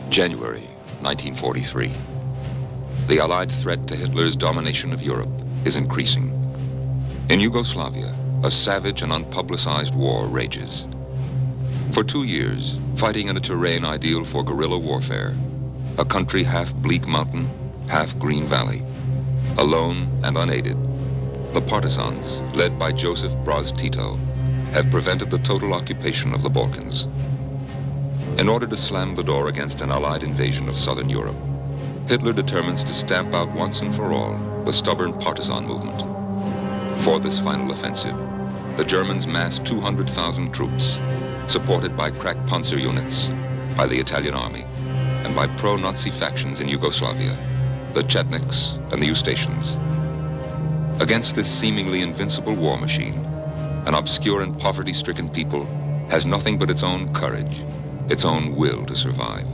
January 1943. The Allied threat to Hitler's domination of Europe is increasing. In Yugoslavia, a savage and unpublicized war rages. For 2 years, fighting in a terrain ideal for guerrilla warfare, a country half bleak mountain, half green valley, alone and unaided, the partisans, led by Joseph Broz Tito, have prevented the total occupation of the Balkans. In order to slam the door against an Allied invasion of southern Europe, Hitler determines to stamp out once and for all the stubborn partisan movement. For this final offensive, the Germans massed 200,000 troops, supported by crack panzer units, by the Italian army, and by pro-Nazi factions in Yugoslavia, the Chetniks and the Ustasians. Against this seemingly invincible war machine, an obscure and poverty-stricken people has nothing but its own courage, its own will to survive.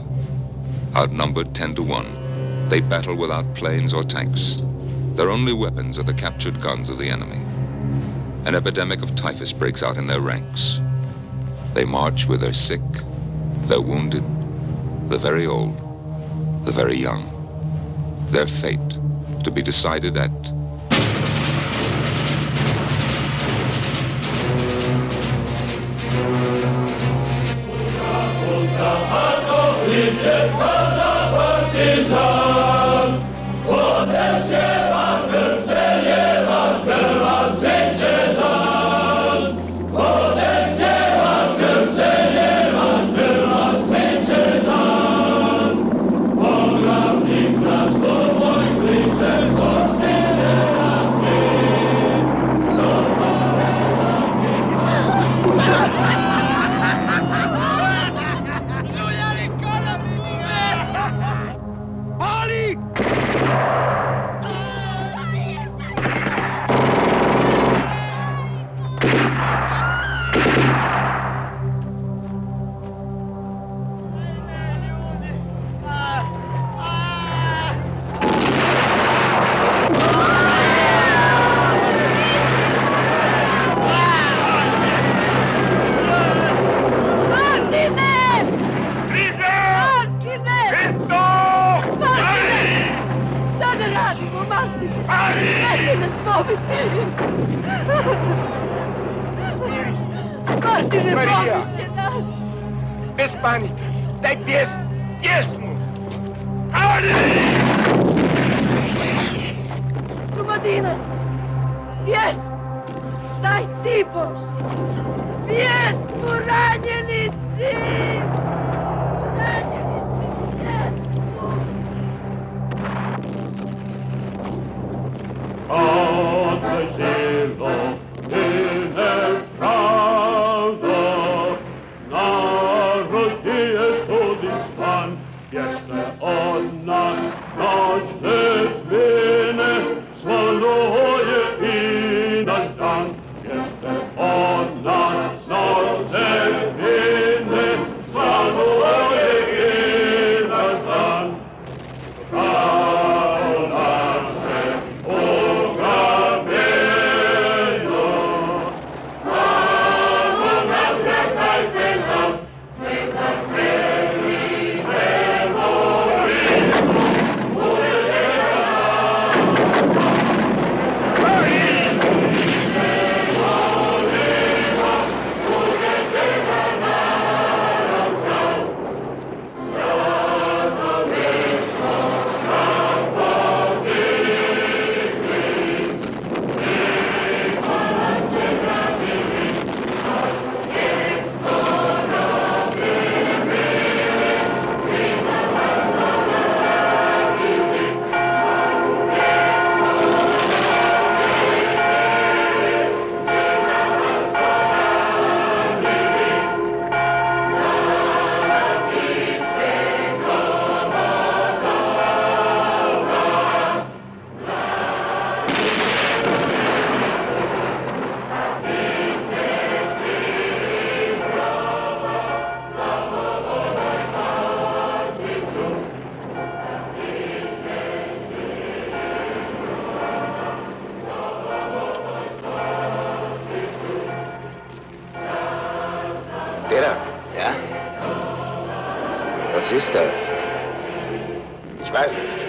Outnumbered 10 to 1, they battle without planes or tanks. Their only weapons are the captured guns of the enemy. An epidemic of typhus breaks out in their ranks. They march with their sick, their wounded, the very old, the very young. Their fate to be decided at Без паники! Дай песню! Čumadinac! Pjesmu! Daj Tipo! Pjesmu, ranjenici! Ranjenici, pjesmu! Odle živo i nepravda, narod ti je sudin stvan, bježe od nas noćne dvine, svaluje i naš dan. Bježe od nas noćne dvine, svaluje i naš dan. Pravo naše ugrabljeno, pravo naše dajte nam, neka kreni ne morimo, budete Tito, ja? Was ist das? Ich weiß nicht.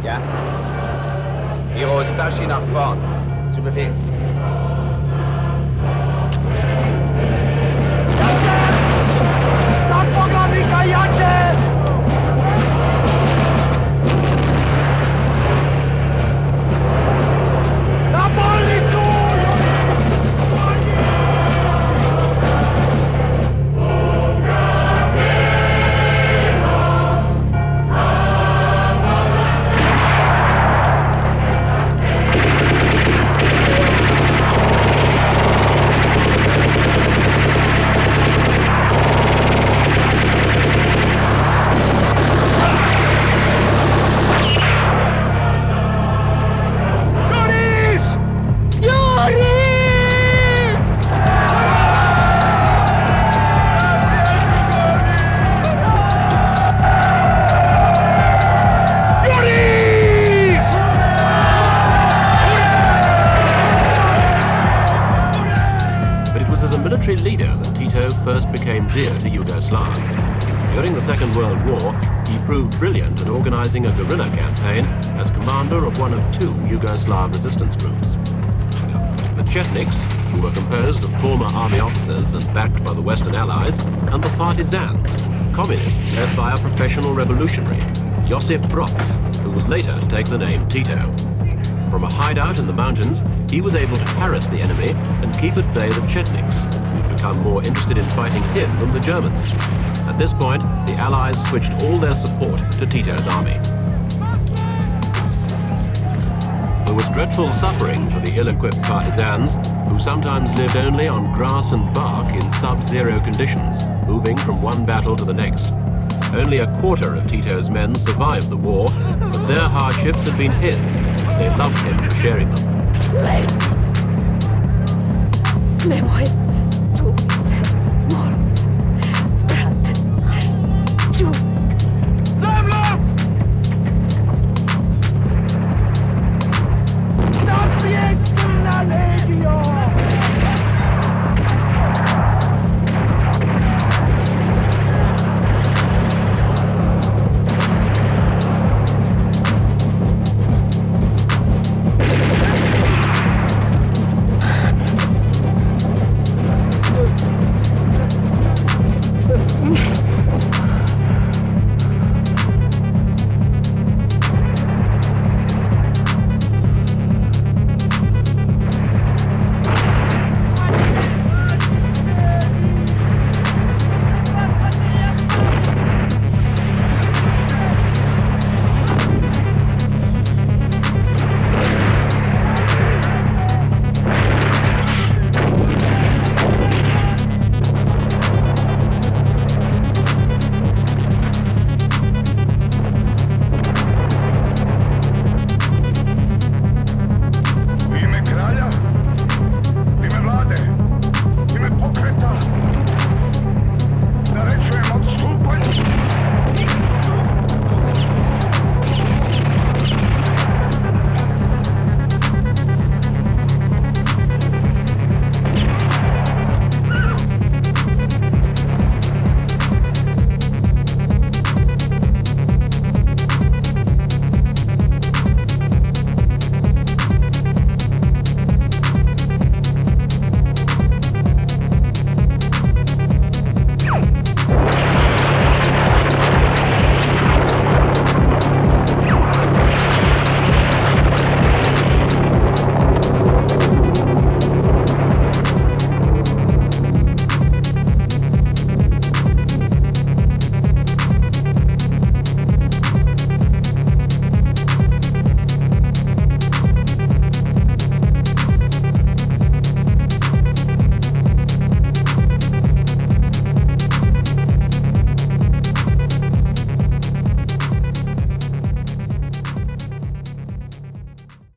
Ja. Hirostashi nach vorn. Zu Befehl. Leader that Tito first became dear to Yugoslavs. During the Second World War, he proved brilliant in organizing a guerrilla campaign as commander of one of two Yugoslav resistance groups. The Chetniks, who were composed of former army officers and backed by the Western Allies, and the partisans, communists led by a professional revolutionary, Josip Broz, who was later to take the name Tito. From a hideout in the mountains, he was able to harass the enemy and keep at bay the Chetniks, who'd become more interested in fighting him than the Germans. At this point, the Allies switched all their support to Tito's army. There was dreadful suffering for the ill-equipped partisans, who sometimes lived only on grass and bark in sub-zero conditions, moving from one battle to the next. Only a quarter of Tito's men survived the war, but their hardships had been his. They loved him for sharing them. Me voy.